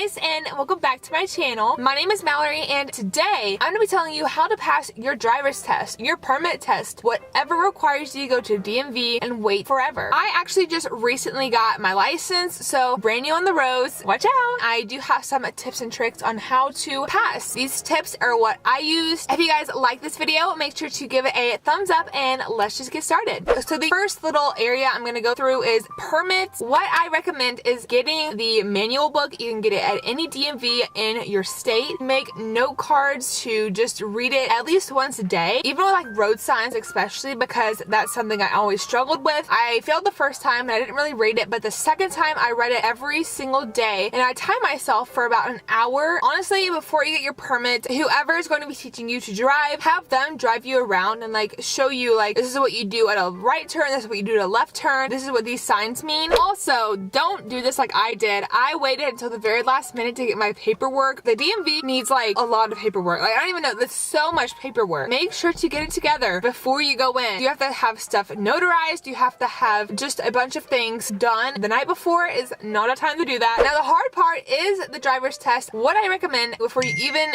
guys, and welcome back to my channel. My name is Mallory, and today I'm going to be telling you how to pass your driver's test, your permit test, whatever requires you to go to DMV and wait forever. I actually just recently got my license, so brand new on the roads. Watch out! I do have some tips and tricks on how to pass. These tips are what I use. If you guys like this video, make sure to give it a thumbs up, and let's just get started. So the first little area I'm going to go through is permits. What I recommend is getting the manual book. You can get it at any DMV in your state. Make note cards to just read it at least once a day, even with like road signs especially, because that's something I always struggled with. I failed the first time and I didn't really read it, but the second time I read it every single day, and I timed myself for about an hour. Honestly, before you get your permit, whoever is going to be teaching you to drive, have them drive you around and like show you like, this is what you do at a right turn, this is what you do at a left turn, this is what these signs mean. Also, don't do this like I did. I waited until the very last minute to get my paperwork. The DMV needs like a lot of paperwork. Like, I don't even know, there's so much paperwork. Make sure to get it together before you go in. You have to have stuff notarized. You have to have just a bunch of things done. The night before is not a time to do that. Now the hard part is the driver's test. What I recommend before you even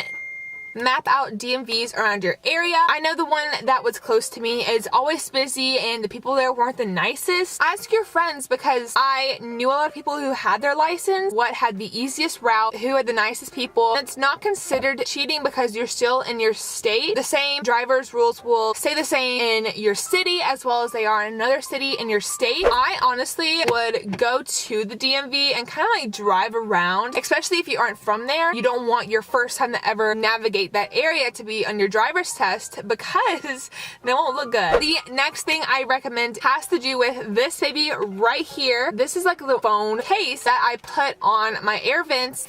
map out DMVs around your area. I know the one that was close to me is always busy and the people there weren't the nicest. Ask your friends, because I knew a lot of people who had their license, what had the easiest route, who had the nicest people. It's not considered cheating because you're still in your state. The same driver's rules will stay the same in your city as well as they are in another city in your state. I honestly would go to the DMV and kind of like drive around, especially if you aren't from there. You don't want your first time to ever navigate that area to be on your driver's test, because they won't look good. The next thing I recommend has to do with this baby right here. This is like the phone case that I put on my air vents.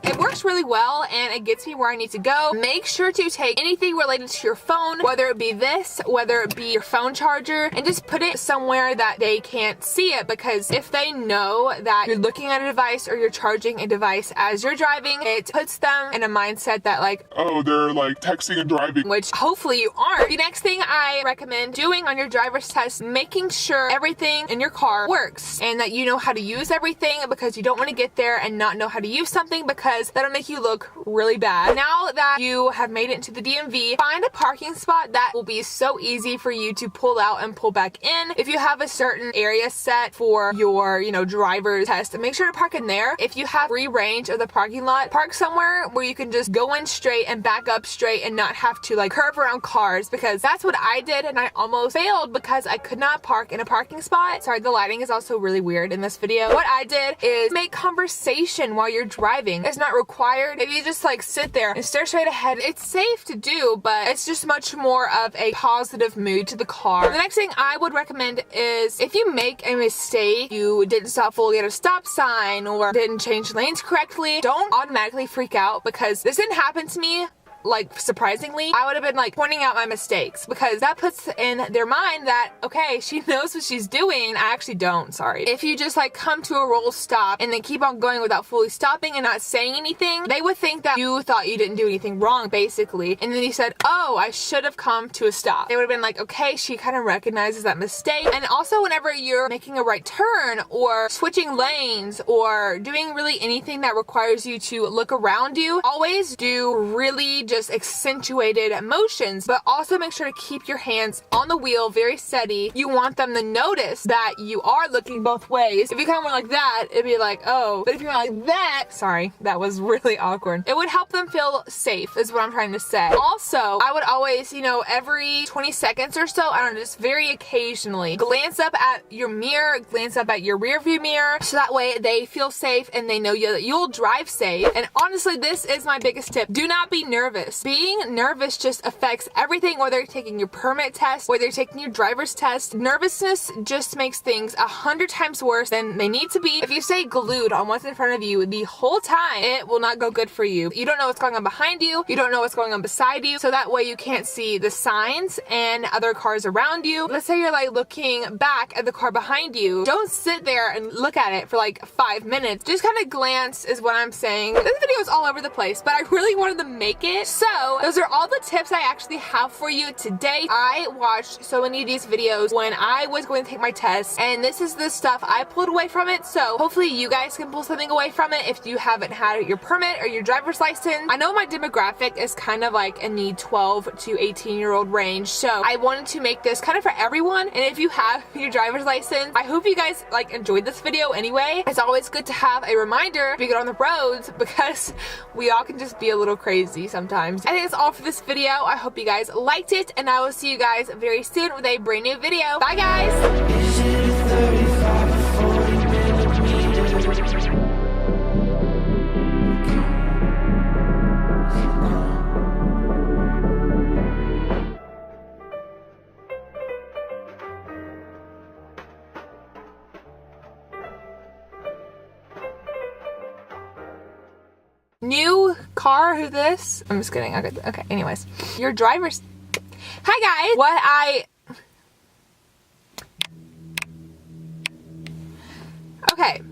It works really well and it gets me where I need to go. Make sure to take anything related to your phone, whether it be this, whether it be your phone charger, and just put it somewhere that they can't see it, because if they know that you're looking at a device or you're charging a device as you're driving, it puts them in a mindset that like, oh, they're like texting and driving, which hopefully you aren't. The next thing I recommend doing on your driver's test, making sure everything in your car works and that you know how to use everything, because you don't want to get there and not know how to use something, because that'll make you look really bad. Now that you have made it into the DMV, find a parking spot that will be so easy for you to pull out and pull back in. If you have a certain area set for your, driver's test, make sure to park in there. If you have free range of the parking lot, park somewhere where you can just go in straight and back up straight and not have to like curve around cars, because that's what I did and I almost failed because I could not park in a parking spot. Sorry, the lighting is also really weird in this video. What I did is make conversation while you're driving. It's not required. If you just like sit there and stare straight ahead, it's safe to do, but it's just much more of a positive mood to the car. The next thing I would recommend is, if you make a mistake, you didn't stop fully at a stop sign or didn't change lanes correctly, don't automatically freak out, because this didn't happen to me. Like, surprisingly, I would have been like pointing out my mistakes, because that puts in their mind that, okay, she knows what she's doing. I actually don't, sorry. If you just like come to a roll stop and then keep on going without fully stopping and not saying anything, they would think that you thought you didn't do anything wrong, basically. And then you said, oh, I should have come to a stop. They would have been like, okay, she kind of recognizes that mistake. And also, whenever you're making a right turn or switching lanes or doing really anything that requires you to look around you, always do really just accentuated motions, but also make sure to keep your hands on the wheel very steady. You want them to notice that you are looking both ways. If you kind of went like that, it'd be like, oh, but if you went like that, sorry, that was really awkward. It would help them feel safe, is what I'm trying to say. Also, I would always, every 20 seconds or so, I don't know, just very occasionally, glance up at your mirror, glance up at your rear view mirror, so that way they feel safe and they know that you'll drive safe. And honestly, this is my biggest tip. Do not be nervous. Being nervous just affects everything, whether you're taking your permit test, whether you're taking your driver's test. Nervousness just makes things 100 times worse than they need to be. If you stay glued on what's in front of you the whole time, it will not go good for you. You don't know what's going on behind you. You don't know what's going on beside you. So that way you can't see the signs and other cars around you. Let's say you're like looking back at the car behind you. Don't sit there and look at it for like 5 minutes. Just kind of glance is what I'm saying. This video is all over the place, but I really wanted to make it So those are all the tips I actually have for you today. I watched so many of these videos when I was going to take my test, and this is the stuff I pulled away from it. So hopefully you guys can pull something away from it if you haven't had your permit or your driver's license. I know my demographic is kind of like in the 12 to 18-year-old range, so I wanted to make this kind of for everyone. And if you have your driver's license, I hope you guys like enjoyed this video anyway. It's always good to have a reminder to get on the roads because we all can just be a little crazy sometimes. I think that's all for this video. I hope you guys liked it, and I will see you guys very soon with a brand new video. Bye guys! Is it a 35 or 40 millimeter? New car, who this? I'm just kidding. Okay, anyways. Your driver's... Hi guys! Okay.